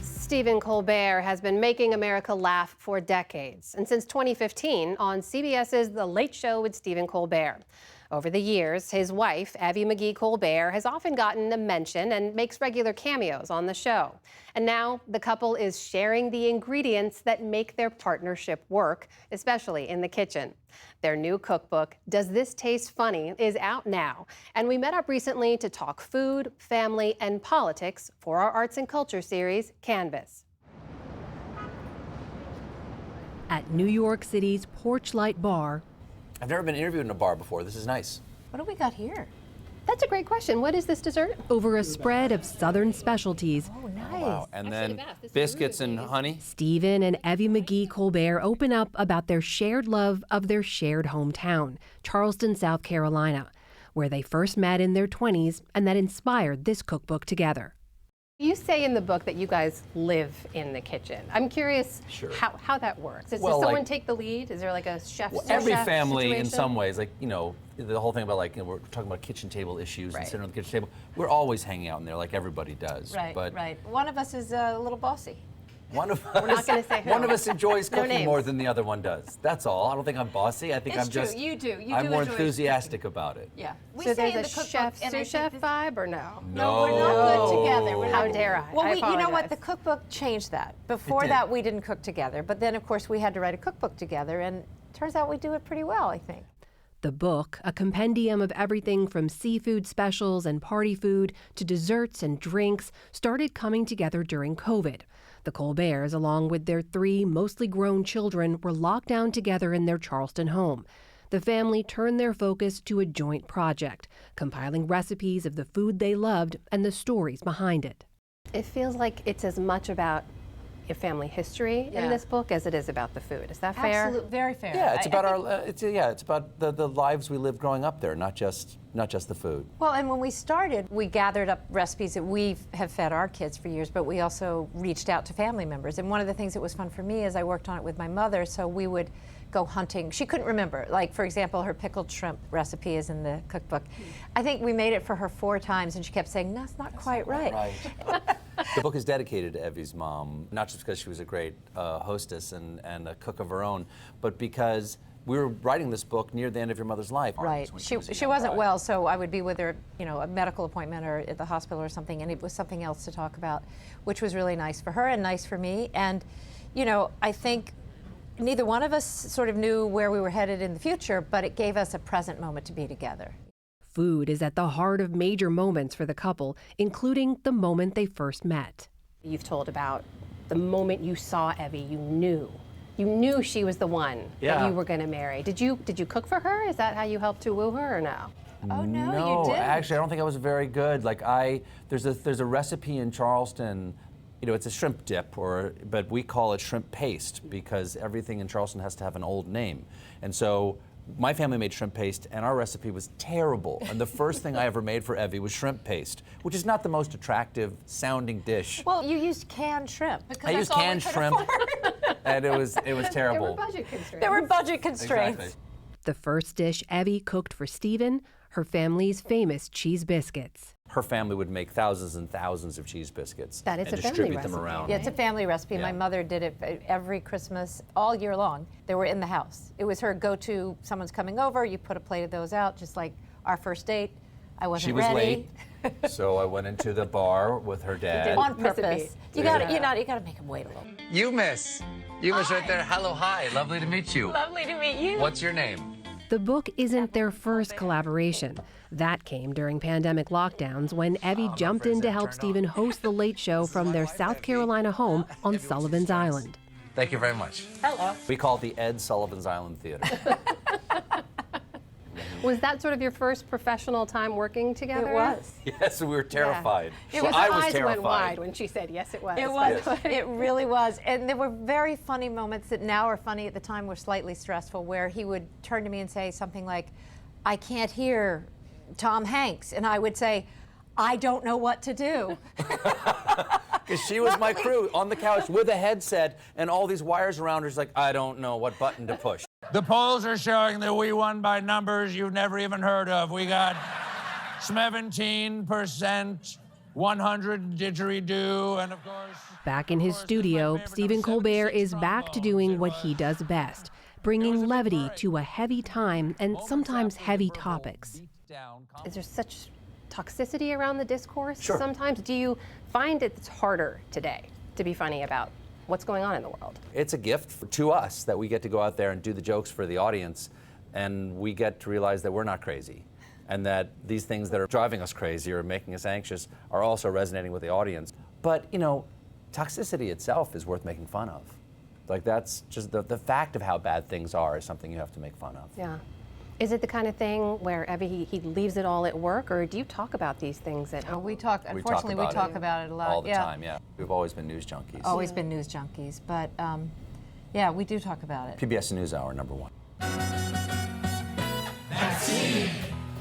Stephen Colbert has been making America laugh for decades, and since 2015 on CBS's The Late Show with Stephen Colbert. Over the years, his wife, Evie McGee Colbert, has often gotten a mention and makes regular cameos on the show. And now the couple is sharing the ingredients that make their partnership work, especially in the kitchen. Their new cookbook, Does This Taste Funny?, is out now. And we met up recently to talk food, family, and politics for our Arts and Culture series, Canvas. At New York City's Porchlight Bar. I've never been interviewed in a bar before. This is nice. What do we got here? That's a great question. What is this dessert? Over a spread of Southern specialties. Oh, nice. Wow. And then biscuits and honey. Stephen and Evie McGee Colbert open up about their shared love of their shared hometown, Charleston, South Carolina, where they first met in their 20s and that inspired this cookbook together. You say in the book that you guys live in the kitchen. I'm curious how that works. Does someone take the lead? Is there like a chef? Every chef family, situation? in some ways, like, you know, the whole thing about, like, you know, we're talking about kitchen table issues and sitting on the kitchen table. We're always hanging out in there like everybody does. Right, but right. One of us is a little bossy. One of We're not going to say who. one of us enjoys No cooking names. more than the other one does. That's all. I don't think I'm bossy. I think It's I'm true. just. You do. You I'm do more enjoy enthusiastic about it. Yeah. We So say in there's the a cookbook, chef, and I sous think chef vibe or no? No. we're not good together. We're How not, dare I? Well, I you know what? apologize. The cookbook changed that. Before did. that, we didn't cook together. But then, of course, we had to write a cookbook together, and turns out we do it pretty well, I think. The book, a compendium of everything from seafood specials and party food to desserts and drinks, started coming together during COVID. The Colberts, along with their 3 mostly grown children, were locked down together in their Charleston home. The family turned their focus to a joint project, compiling recipes of the food they loved and the stories behind it. It feels like it's as much about your family history in this book as it is about the food. Is that fair? Absolutely, very fair. Yeah, it's about it's about the lives we lived growing up there, not just the food. Well, and when we started, we gathered up recipes that we have fed our kids for years, but we also reached out to family members. And one of the things that was fun for me is I worked on it with my mother, so we would go hunting. She couldn't remember. Like, for example, her pickled shrimp recipe is in the cookbook. I think we made it for her 4 times, and she kept saying, "No, it's not quite right." The book is dedicated to Evie's mom, not just because she was a great hostess and a cook of her own, but because we were writing this book near the end of your mother's life. Right. She wasn't well, so I would be with her, you know, a medical appointment or at the hospital or something, and it was something else to talk about, which was really nice for her and nice for me. And, you know, I think neither one of us sort of knew where we were headed in the future, but it gave us a present moment to be together. Food is at the heart of major moments for the couple, including the moment they first met. You've told about the moment you saw Evie, you knew she was the one that you were going to marry. Did you cook for her? Is that how you helped to woo her or no? Oh no, No, you didn't. actually, I don't think I was very good. Like there's a recipe in Charleston. You know, it's a shrimp dip, but we call it shrimp paste because everything in Charleston has to have an old name. And so my family made shrimp paste, and our recipe was terrible. And the first thing I ever made for Evie was shrimp paste, which is not the most attractive sounding dish. Well, you used canned shrimp. I used canned shrimp, and it was terrible. There were budget constraints. There were budget constraints. Exactly. The first dish Evie cooked for Stephen, her family's famous cheese biscuits. Her family would make thousands and thousands of cheese biscuits That is and a family distribute them recipe. around. Yeah, it's a family recipe. Yeah. My mother did it every Christmas, all year long. They were in the house. It was her go-to. Someone's coming over, you put a plate of those out, just like our first date. I wasn't She was ready. late. So I went into the bar with her dad. On purpose. You got to make him wait a little. You miss right there. Hello, hi. Lovely to meet you. Lovely to meet you. What's your name? The book isn't their first collaboration. That came during pandemic lockdowns when Evie jumped in to help Stephen host The Late Show from their South Carolina home on Sullivan's Island. Thank you very much. Hello. We call it the Ed Sullivan's Island Theater. Was that sort of your first professional time working together? It was. Yes, we were terrified. Yeah. Well, I was eyes terrified. went wide when she said yes, it was. It was. It really was. And there were very funny moments that now are funny, at the time were slightly stressful, where he would turn to me and say something like, I can't hear Tom Hanks. And I would say, I don't know what to do. Because she was my crew on the couch with a headset and all these wires around her. She's like, I don't know what button to push. The polls are showing that we won by numbers you've never even heard of. We got 17%, 100 didgeridoo, and of course... Back in his studio, Stephen Colbert is back to doing what he does best, bringing levity to a heavy time and sometimes heavy topics. Is there such toxicity around the discourse Sure. sometimes? Do you find it's harder today to be funny about what's going on in the world? It's a gift to us that we get to go out there and do the jokes for the audience, and we get to realize that we're not crazy, and that these things that are driving us crazy or making us anxious are also resonating with the audience. But, you know, toxicity itself is worth making fun of. Like, that's just the fact of how bad things are is something you have to make fun of. Yeah. Is it the kind of thing where he leaves it all at work, or do you talk about these things at home? We talk, unfortunately, we talk about it a lot. All the time, yeah. We've always been news junkies. Always been news junkies. But, yeah, we do talk about it. PBS NewsHour, #1.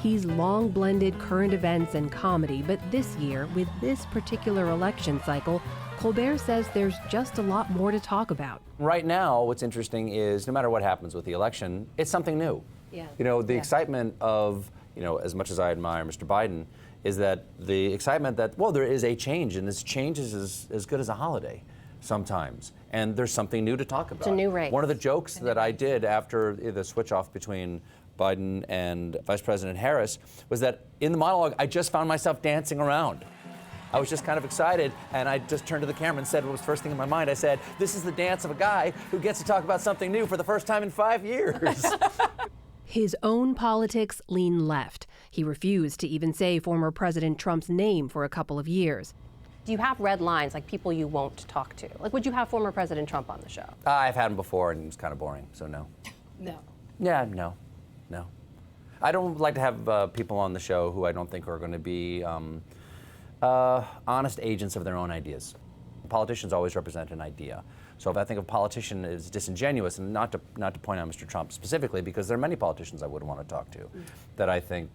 He's long blended current events and comedy, but this year, with this particular election cycle, Colbert says there's just a lot more to talk about. Right now, what's interesting is no matter what happens with the election, it's something new. Yeah. You know, the excitement of, you know, as much as I admire Mr. Biden, is that the excitement that, well, there is a change, and this change is as good as a holiday sometimes. And there's something new to talk about. It's a new race. One of the jokes that I did after the switch off between Biden and Vice President Harris was that in the monologue, I just found myself dancing around. I was just kind of excited, and I just turned to the camera and said what was the first thing in my mind. I said, this is the dance of a guy who gets to talk about something new for the first time in 5 years. His own politics lean left. He refused to even say former President Trump's name for a couple of years. Do you have red lines, like people you won't talk to? Like, would you have former President Trump on the show? I've had him before, and he was kind of boring, so no. No. Yeah, no. I don't like to have people on the show who I don't think are going to be honest agents of their own ideas. Politicians always represent an idea. So if I think a politician is disingenuous, and not to point out Mr. Trump specifically, because there are many politicians I wouldn't want to talk to that I think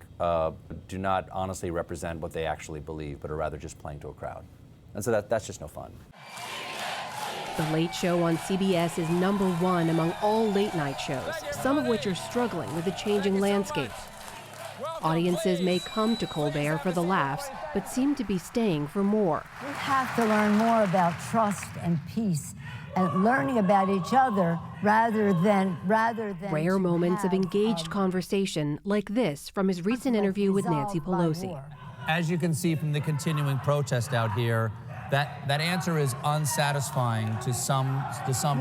do not honestly represent what they actually believe, but are rather just playing to a crowd. And so that's just no fun. The Late Show on CBS is #1 among all late-night shows, some of which are struggling with the changing landscape. Audiences may come to Colbert for the laughs, but seem to be staying for more. We have to learn more about trust and peace and learning about each other rather than Rare moments of engaged conversation like this from his recent interview with Nancy Pelosi. As you can see from the continuing protest out here, that answer is unsatisfying to some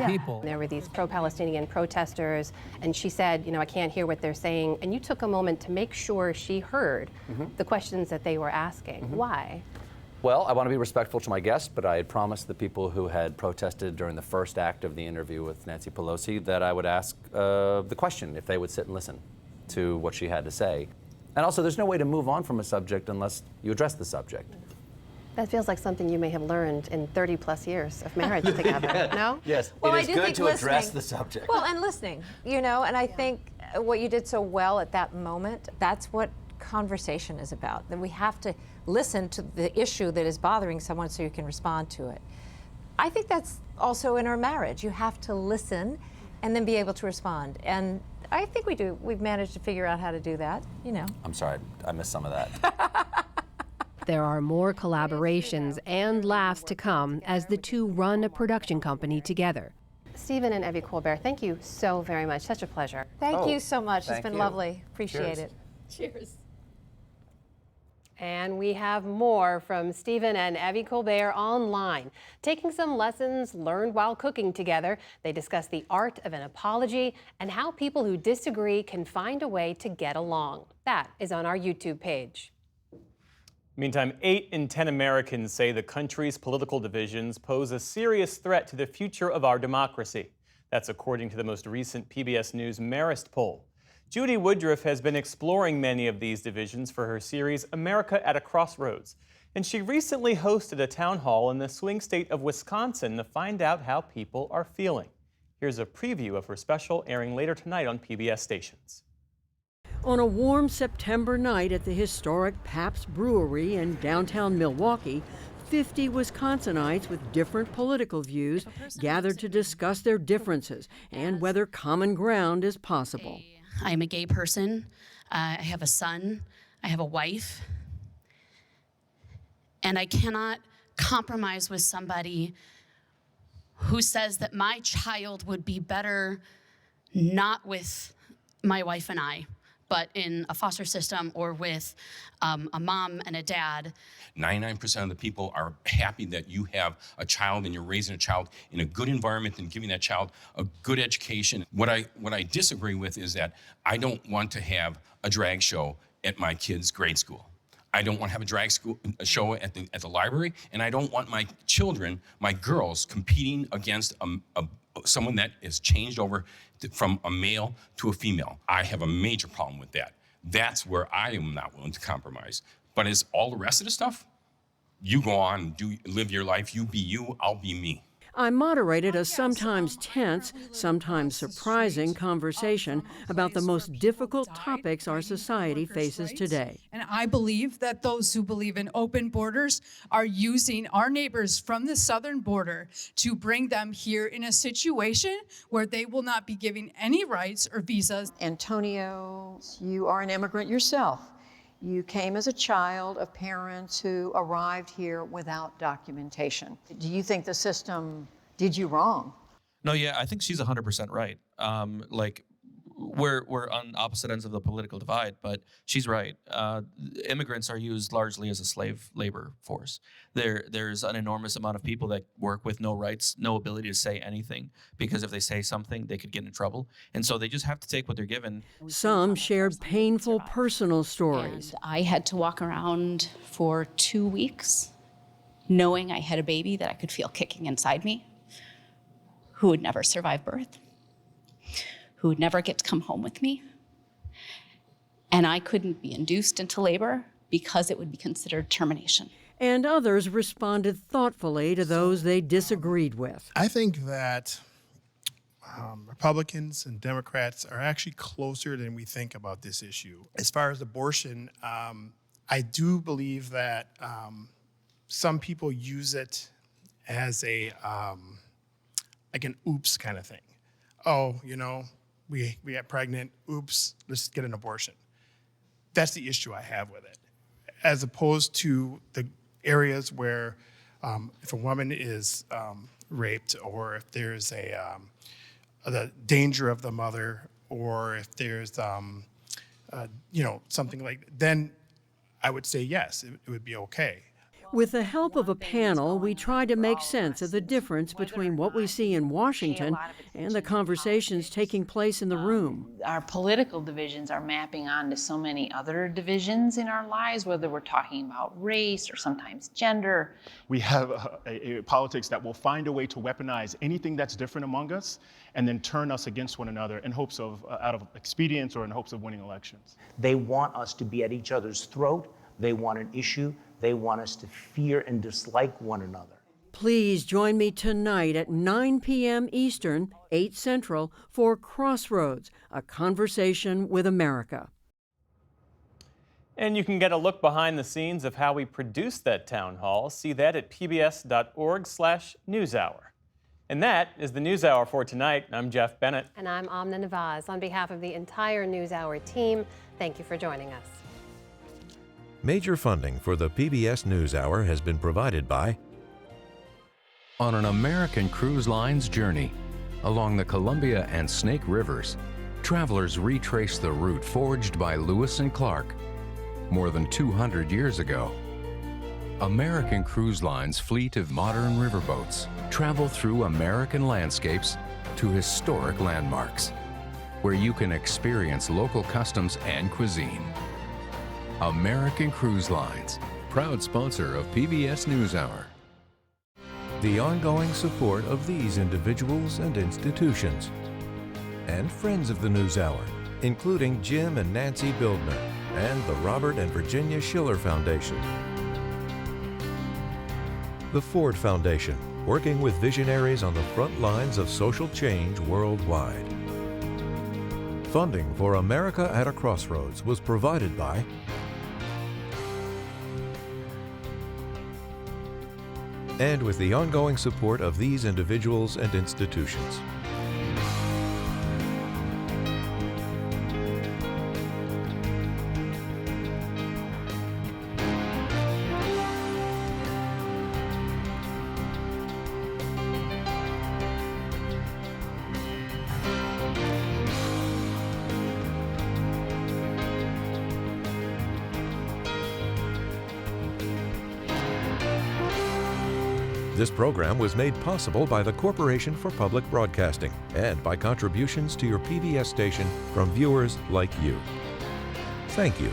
people. There were these pro-Palestinian protesters, and she said, I can't hear what they're saying. And you took a moment to make sure she heard the questions that they were asking. Why? Well, I want to be respectful to my guest, but I had promised the people who had protested during the first act of the interview with Nancy Pelosi that I would ask the question if they would sit and listen to what she had to say. And also, there's no way to move on from a subject unless you address the subject. That feels like something you may have learned in 30-plus years of marriage together, no? Yes, well, it is good to address the subject. Well, and listening, and I think what you did so well at that moment, that's what conversation is about, that we have to listen to the issue that is bothering someone so you can respond to it. I think that's also in our marriage. You have to listen and then be able to respond. And I think we do. We've managed to figure out how to do that, I'm sorry, I missed some of that. There are more collaborations and laughs to come as the two run a production company together. Stephen and Evie Colbert, thank you so very much. Such a pleasure. Thank you so much. It's been you. lovely. Appreciate Cheers. it. Cheers. And we have more from Stephen and Evie Colbert online. Taking some lessons learned while cooking together, they discuss the art of an apology and how people who disagree can find a way to get along. That is on our YouTube page. Meantime, 8 in 10 Americans say the country's political divisions pose a serious threat to the future of our democracy. That's according to the most recent PBS News Marist poll. Judy Woodruff has been exploring many of these divisions for her series America at a Crossroads. And she recently hosted a town hall in the swing state of Wisconsin to find out how people are feeling. Here's a preview of her special airing later tonight on PBS stations. On a warm September night at the historic Pabst Brewery in downtown Milwaukee, 50 Wisconsinites with different political views gathered to discuss their differences and whether common ground is possible. I'm a gay person. I have a son. I have a wife. And I cannot compromise with somebody who says that my child would be better not with my wife and I, but in a foster system or with a mom and a dad. 99% of the people are happy that you have a child and you're raising a child in a good environment and giving that child a good education. What I disagree with is that I don't want to have a drag show at my kids' grade school. I don't want to have a show at the library, and I don't want my children, my girls, competing against someone that is changed over from a male to a female. I have a major problem with that. That's where I am not willing to compromise. But as all the rest of the stuff, you go on, live your life, you be you, I'll be me. I moderated a sometimes tense, sometimes surprising conversation about the most difficult topics our society faces today. And I believe that those who believe in open borders are using our neighbors from the southern border to bring them here in a situation where they will not be giving any rights or visas. Antonio, you are an immigrant yourself. You came as a child of parents who arrived here without documentation. Do you think the system did you wrong? No, yeah, I think she's 100% right. We're on opposite ends of the political divide, but she's right. Immigrants are used largely as a slave labor force. There's an enormous amount of people that work with no rights, no ability to say anything, because if they say something, they could get in trouble. And so they just have to take what they're given. Some shared painful personal stories. And I had to walk around for 2 weeks knowing I had a baby that I could feel kicking inside me, who would never survive birth, who would never get to come home with me. And I couldn't be induced into labor because it would be considered termination. And others responded thoughtfully to those they disagreed with. I think that Republicans and Democrats are actually closer than we think about this issue. As far as abortion, I do believe that some people use it as a like an oops kind of thing. Oh, we got pregnant, oops, let's get an abortion. That's the issue I have with it. As opposed to the areas where if a woman is raped, or if there's the danger of the mother, or if there's something like, then I would say yes, it would be okay. With the help of a panel, we tried to make sense of the difference between what we see in Washington and the conversations taking place in the room. Our political divisions are mapping onto so many other divisions in our lives, whether we're talking about race or sometimes gender. We have a politics that will find a way to weaponize anything that's different among us and then turn us against one another in hopes of, out of expedience or in hopes of winning elections. They want us to be at each other's throat. They want an issue. They want us to fear and dislike one another. Please join me tonight at 9 p.m. Eastern, 8 Central, for Crossroads, a conversation with America. And you can get a look behind the scenes of how we produced that town hall. See that at pbs.org/newshour. And that is the NewsHour for tonight. I'm Jeff Bennett. And I'm Amna Navaz. On behalf of the entire NewsHour team, thank you for joining us. Major funding for the PBS NewsHour has been provided by On an American Cruise Line's journey along the Columbia and Snake Rivers, travelers retrace the route forged by Lewis and Clark more than 200 years ago. American Cruise Line's fleet of modern riverboats travel through American landscapes to historic landmarks, where you can experience local customs and cuisine. American Cruise Lines, proud sponsor of PBS NewsHour. The ongoing support of these individuals and institutions. And friends of the NewsHour, including Jim and Nancy Bildner and the Robert and Virginia Schiller Foundation. The Ford Foundation, working with visionaries on the front lines of social change worldwide. Funding for America at a Crossroads was provided by and with the ongoing support of these individuals and institutions. This program was made possible by the Corporation for Public Broadcasting and by contributions to your PBS station from viewers like you. Thank you.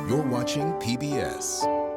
You're watching PBS.